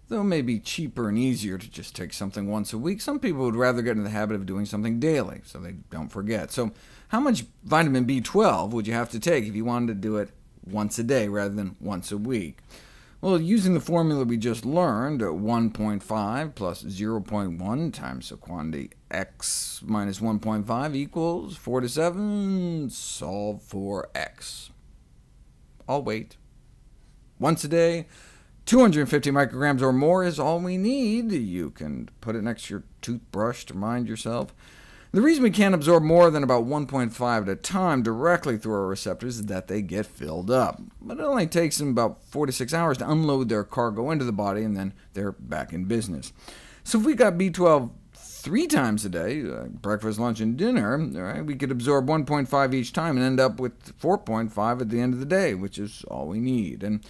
Though it may be cheaper and easier to just take something once a week, some people would rather get in the habit of doing something daily, so they don't forget. So how much vitamin B12 would you have to take if you wanted to do it once a day rather than once a week? Well, using the formula we just learned, 1.5 plus 0.1 times the quantity x minus 1.5 equals 4 to 7, solve for x. I'll wait. Once a day, 250 micrograms or more is all we need. You can put it next to your toothbrush to remind yourself. The reason we can't absorb more than about 1.5 at a time directly through our receptors is that they get filled up. But it only takes them about 4 to 6 hours to unload their cargo into the body, and then they're back in business. So if we got B12 3 times a day, breakfast, lunch, and dinner, we could absorb 1.5 each time and end up with 4.5 at the end of the day, which is all we need. And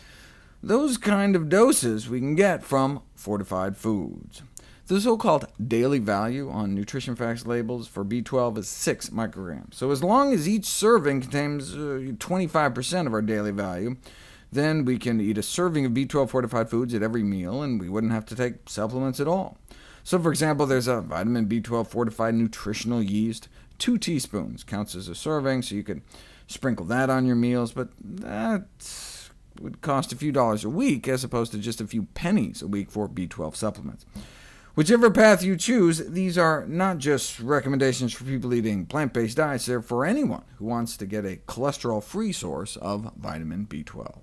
those kind of doses we can get from fortified foods. The so-called daily value on nutrition facts labels for B12 is 6 micrograms. So as long as each serving contains 25% of our daily value, then we can eat a serving of B12 fortified foods at every meal, and we wouldn't have to take supplements at all. So for example, there's a vitamin B12 fortified nutritional yeast. 2 teaspoons counts as a serving, so you could sprinkle that on your meals, but that would cost a few dollars a week, as opposed to just a few pennies a week for B12 supplements. Whichever path you choose, these are not just recommendations for people eating plant-based diets, they're for anyone who wants to get a cholesterol-free source of vitamin B12.